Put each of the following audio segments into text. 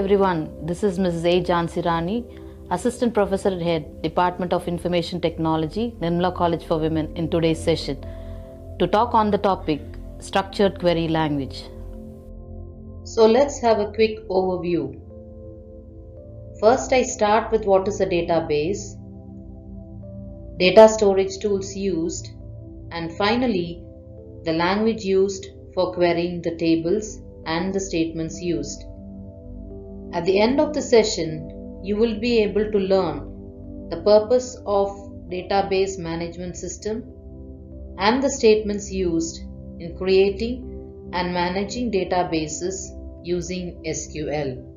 everyone, this is Mrs.A.Jansi Rani, Assistant Professor at Head, Department of Information Technology, Nirmala College for Women in today's session to talk on the topic Structured Query Language. So let's have a quick overview. First, I start with what is a database, data storage tools used, and finally, the language used for querying the tables and the statements used. At the end of the session, you will be able to learn the purpose of database management system and the statements used in creating and managing databases using SQL.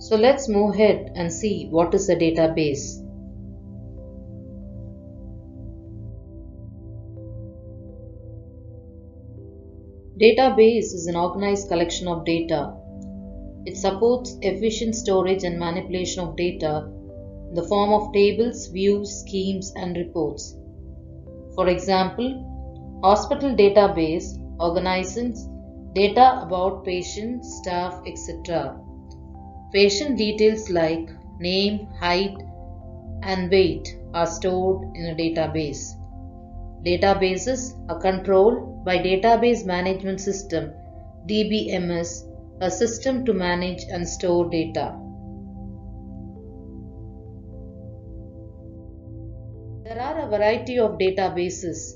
So let's move ahead and see what is a database. Database is an organized collection of data. It supports efficient storage and manipulation of data in the form of tables, views, schemes, and reports. For example, hospital database organizes data about patients, staff, etc. Patient details like name, height, and weight are stored in a database. Databases are controlled by Database Management System (DBMS), a system to manage and store data. There are a variety of databases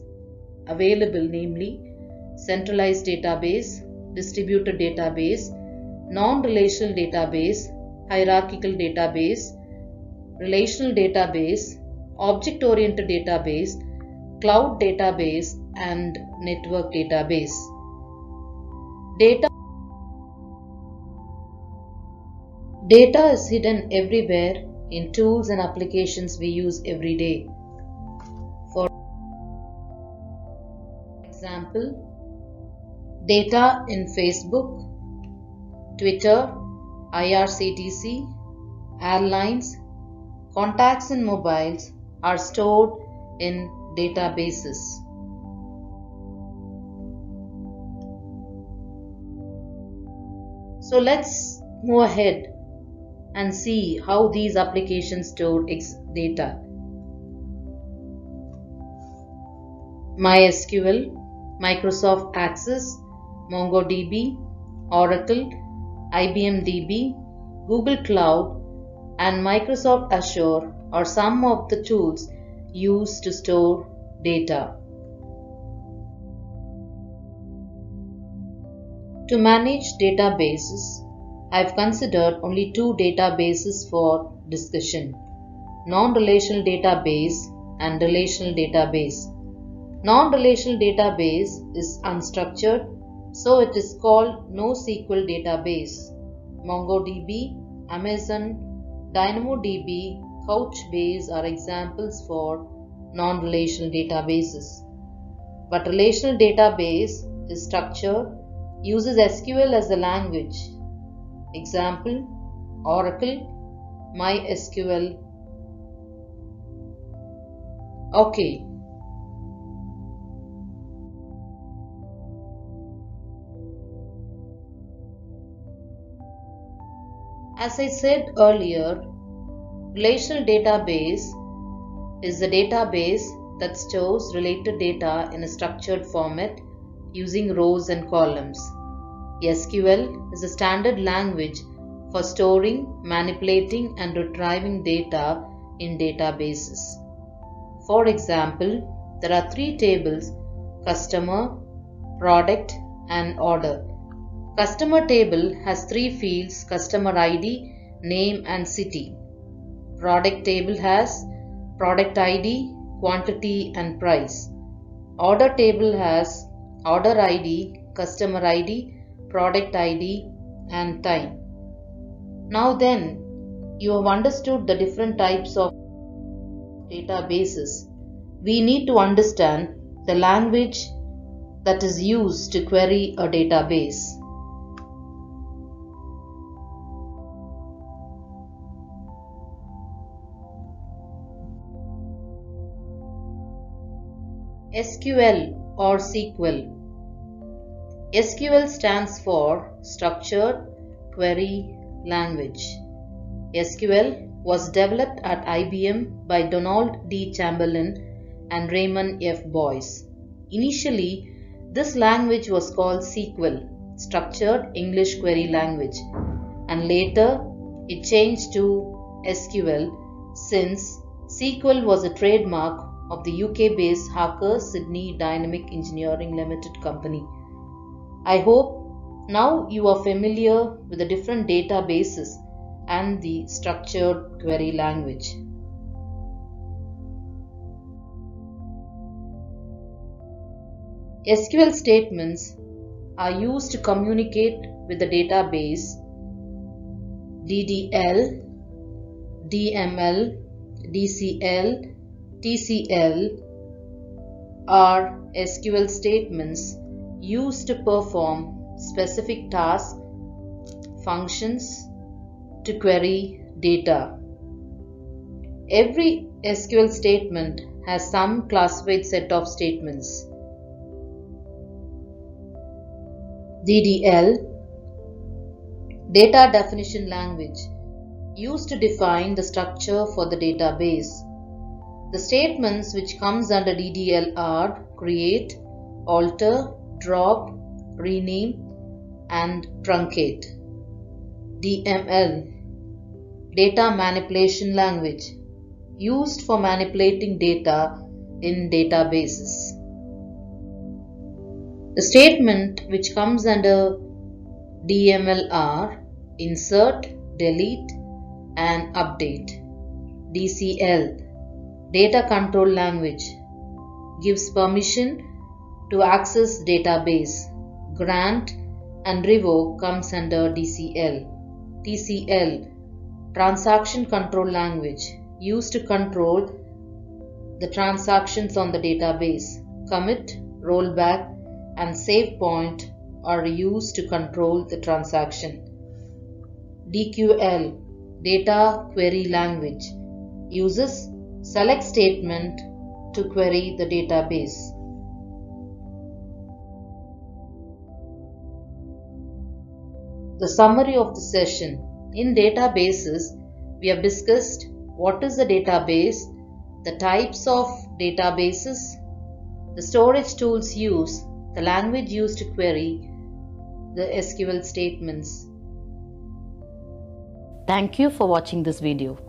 available, namely centralized database, distributed database, non-relational database, hierarchical database, relational database, object-oriented database, cloud database, and network database. Data is hidden everywhere in tools and applications we use every day. For example, data in Facebook, Twitter, IRCTC, airlines, contacts in mobiles are stored in databases. So let's move ahead and see how these applications store data. MySQL, Microsoft Access, MongoDB, Oracle, IBM DB, Google Cloud, and Microsoft Azure are some of the tools used to store data. To manage databases, I have considered only two databases for discussion: non-relational database and relational database. Non-relational database is unstructured, so it is called NoSQL database. MongoDB, Amazon, DynamoDB, Couchbase are examples for non-relational databases. But relational database is structured, uses SQL as the language. Example, Oracle, MySQL. Okay. As I said earlier, relational database is a database that stores related data in a structured format using rows and columns. SQL is a standard language for storing, manipulating, and retrieving data in databases. For example, there are three tables: customer, product, and order. Customer table has three fields: customer ID, name, and city. Product table has product ID, quantity, and price. Order table has order ID, customer ID, product ID, and time. Now then, you have understood the different types of databases. We need to understand the language that is used to query a database. SQL or SQL. SQL stands for Structured Query Language. SQL was developed at IBM by Donald D. Chamberlain and Raymond F. Boyce. Initially, this language was called SQL, Structured English Query Language, and later it changed to SQL since SQL was a trademark of the UK-based Harker Sydney Dynamic Engineering Limited company. I hope now you are familiar with the different databases and the structured query language. SQL statements are used to communicate with the database. DDL, DML, DCL, TCL are SQL statements used to perform specific tasks, functions, to query data. Every SQL statement has some classified set of statements. DDL, Data Definition Language, used to define the structure for the database. The statements which comes under DDL are create, alter, drop, rename, and truncate. DML, Data Manipulation Language, used for manipulating data in databases. The statement which comes under DML are insert, delete, and update. DCL, Data Control Language, gives permission to access database. Grant and revoke comes under DCL. TCL, Transaction Control Language, used to control the transactions on the database. Commit, rollback, and save point are used to control the transaction. DQL, Data Query Language, uses select statement to query the database. The summary of the session. In databases, we have discussed what is a database, the types of databases, the storage tools used, the language used to query the SQL statements. Thank you for watching this video.